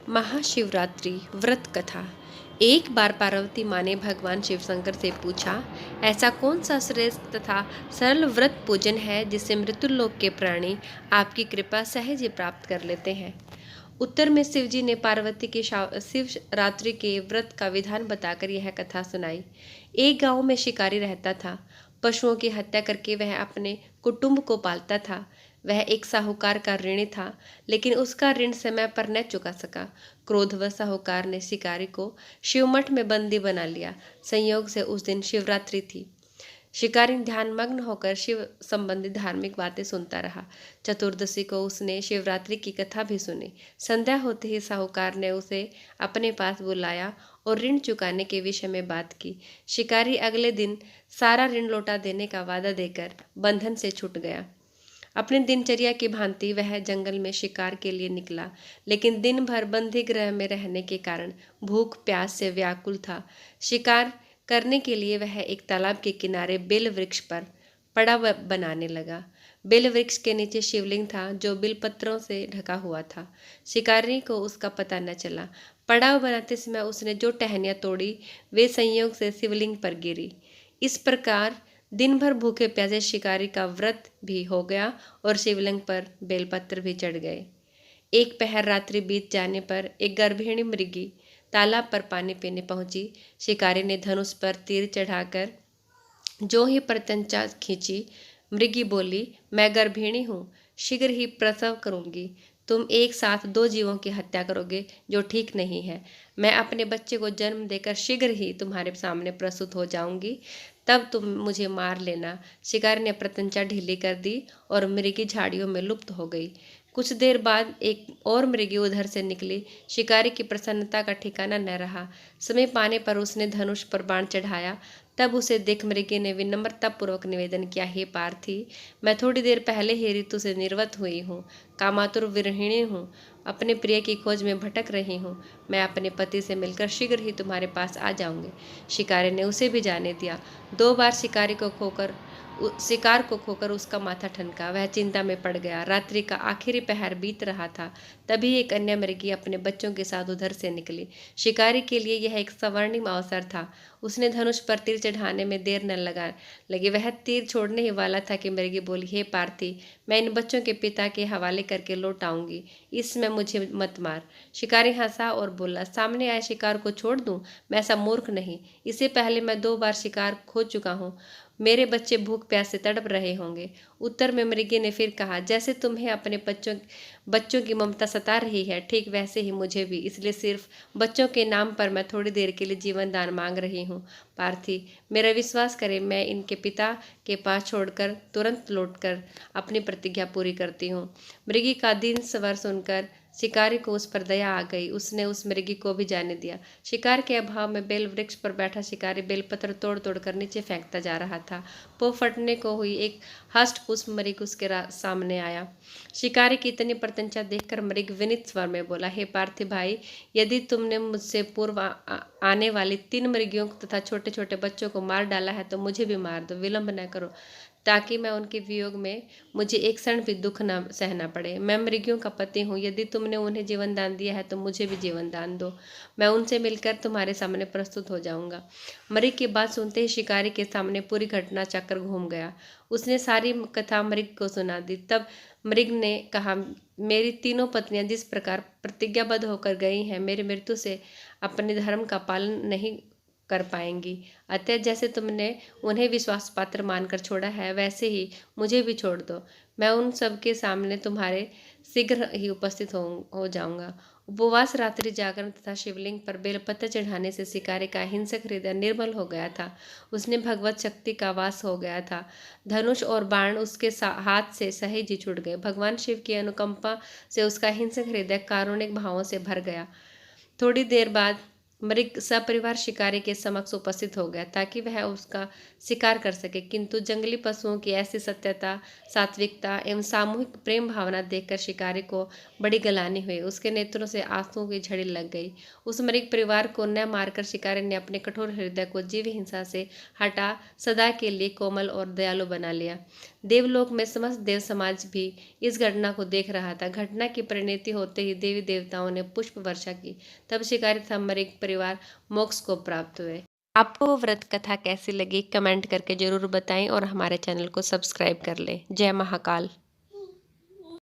महाशिवरात्रि व्रत कथा। एक बार पार्वती माँ ने भगवान शिव शंकर से पूछा, ऐसा कौन सा श्रेष्ठ तथा सरल व्रत पूजन है जिससे मृत्युलोक के प्राणी आपकी कृपा सहज ही प्राप्त कर लेते हैं। उत्तर में शिव जी ने पार्वती की शिव रात्रि के व्रत का विधान बताकर यह कथा सुनाई। एक गांव में शिकारी रहता था। पशुओं की हत्या करके वह अपने कुटुंब को पालता था। वह एक साहूकार का ऋणी था, लेकिन उसका ऋण समय पर न चुका सका। क्रोधवश साहूकार ने शिकारी को शिवमठ में बंदी बना लिया। संयोग से उस दिन शिवरात्रि थी। शिकारी ध्यानमग्न होकर शिव संबंधी धार्मिक बातें सुनता रहा। चतुर्दशी को उसने शिवरात्रि की कथा भी सुनी। संध्या होते ही साहूकार ने उसे अपने पास बुलाया और ऋण चुकाने के विषय में बात की। शिकारी अगले दिन सारा ऋण लौटा देने का वादा देकर बंधन से छूट गया। अपनी दिनचर्या की भांति वह जंगल में शिकार के लिए निकला, लेकिन दिन भर बंदी गृह में रहने के कारण भूख प्यास से व्याकुल था। शिकार करने के लिए वह एक तालाब के किनारे बेल वृक्ष पर पड़ा बनाने लगा। बेल वृक्ष के नीचे शिवलिंग था जो बिलपत्रों से ढका हुआ था। शिकारी को उसका पता न चला। पड़ाव बनाते समय उसने जो टहनियां तोड़ी वे संयोग से शिवलिंग पर गिरी। इस प्रकार दिन भर भूखे प्यासे शिकारी का व्रत भी हो गया और शिवलिंग पर बेलपत्र भी चढ़ गए। एक पहर रात्रि बीत जाने पर एक गर्भिणी मृगी तालाब पर पानी पीने पहुंची। शिकारी ने धनुष पर तीर चढ़ाकर जो ही प्रत्यंचा खींची, मृगी बोली, मैं गर्भिणी हूँ, शीघ्र ही प्रसव करूंगी। तुम एक साथ दो जीवों की हत्या करोगे, जो ठीक नहीं है। मैं अपने बच्चे को जन्म देकर शीघ्र ही तुम्हारे सामने प्रस्तुत हो जाऊंगी, तब तुम मुझे मार लेना। शिकारी ने प्रत्यंचा ढीली कर दी और मृगी झाड़ियों में लुप्त हो गई। कुछ देर बाद एक और मृगी उधर से निकली। शिकारी की प्रसन्नता का ठिकाना न रहा। समय पाने पर उसने धनुष पर बाण चढ़ाया। तब उसे देख मृगी ने विनम्रतापूर्वक निवेदन किया, हे पार्थी, मैं थोड़ी देर पहले ही ऋतु से निर्वत हुई हूँ, कामातुर विरहिणी हूँ, अपने प्रिय की खोज में भटक रही हूँ। मैं अपने पति से मिलकर शीघ्र ही तुम्हारे पास आ जाऊंगी। शिकारी ने उसे भी जाने दिया। 2 बार शिकार को खोकर उसका माथा ठनका। वह चिंता में पड़ गया। रात्रि का आखिरी पहर बीत रहा था। तभी एक अन्य मृगी अपने बच्चों के साथ उधर से निकली। शिकारी के लिए यह एक स्वर्णिम अवसर था। उसने धनुष पर तीर चढ़ाने में देर न लगी। वह तीर छोड़ने ही वाला था कि मृगी बोली, हे पार्थी, मैं इन बच्चों के पिता के हवाले करके लौट आऊंगी, इसमें मुझे मत मार। शिकारी हंसा और बोला, सामने आए शिकार को छोड़ दूं? मैं ऐसा मूर्ख नहीं। इससे पहले मैं 2 बार शिकार खो चुका हूँ। मेरे बच्चे भूख प्यास से तड़प रहे होंगे। उत्तर में मृगी ने फिर कहा, जैसे तुम्हें अपने बच्चों की ममता सता रही है, ठीक वैसे ही मुझे भी। इसलिए सिर्फ बच्चों के नाम पर मैं थोड़ी देर के लिए जीवन दान मांग रही हूँ। पार्थी, मेरा विश्वास करें, मैं इनके पिता के पास छोड़कर तुरंत लौटकर अपनी प्रतिज्ञा पूरी करती हूँ। मृगी का दीन स्वर सुनकर शिकारी को उस पर दया आ गई। उसने उस मृगी को भी जाने दिया। शिकार के अभाव में बेल वृक्ष पर बैठा शिकारी बेलपत्र तोड़ तोड़ कर नीचे फेंकता जा रहा था। पो फटने को हुई एक हष्ट पुष्प मृग उसके सामने आया। शिकारी की इतनी प्रत्यंचा देखकर मृग विनीत स्वर में बोला, हे पार्थी भाई, यदि तुमने मुझसे पूर्व आने वाली 3 मृगियों तथा छोटे छोटे बच्चों को मार डाला है तो मुझे भी मार दो। विलंब न करो, ताकि मैं उनके वियोग में मुझे एक क्षण भी दुख न सहना पड़े। मैं मृगियों का पति हूँ। यदि तुमने उन्हें जीवन दान दिया है तो मुझे भी जीवन दान दो। मैं उनसे मिलकर तुम्हारे सामने प्रस्तुत हो जाऊंगा। मृग की बात सुनते ही शिकारी के सामने पूरी घटना चक्र घूम गया। उसने सारी कथा मृग को सुना दी। तब मृग ने कहा, मेरी तीनों पत्नियां जिस प्रकार प्रतिज्ञाबद्ध होकर गई हैं, मेरी मृत्यु से अपने धर्म का पालन नहीं कर पाएंगी। अतः जैसे तुमने उन्हें विश्वास पात्र मानकर छोड़ा है, वैसे ही मुझे भी छोड़ दो। मैं उन सब के सामने तुम्हारे शीघ्र ही उपस्थित हो जाऊंगा। उपवास, रात्रि जागरण तथा शिवलिंग पर बेलपत्र चढ़ाने से शिकारी का हिंसक हृदय निर्मल हो गया था। उसने भगवत शक्ति का वास हो गया था। धनुष और बाण उसके हाथ से सहज ही छूट गए। भगवान शिव की अनुकंपा से उसका हिंसक हृदय कारुणिक भावों से भर गया। थोड़ी देर बाद मृग सपरिवार शिकारी के समक्ष उपस्थित हो गया ताकि वह उसका शिकार कर सके, किंतु जंगली पशुओं की ऐसी सत्यता, सात्विकता एवं सामूहिक प्रेम भावना देखकर शिकारी को बड़ी गलानी हुई। उसके नेत्रों से आंसुओं की झड़ी लग गई। उस मृग परिवार को न मारकर शिकारी ने अपने कठोर हृदय को जीव हिंसा से हटा सदा के लिए कोमल और दयालु बना लिया। देवलोक में समस्त देव समाज भी इस घटना को देख रहा था। घटना की परिणति होते ही देवी देवताओं ने पुष्प वर्षा की। तब शिकारी सामरिक परिवार मोक्ष को प्राप्त हुए। आपको वो व्रत कथा कैसी लगी कमेंट करके जरूर बताएं और हमारे चैनल को सब्सक्राइब कर लें। जय महाकाल।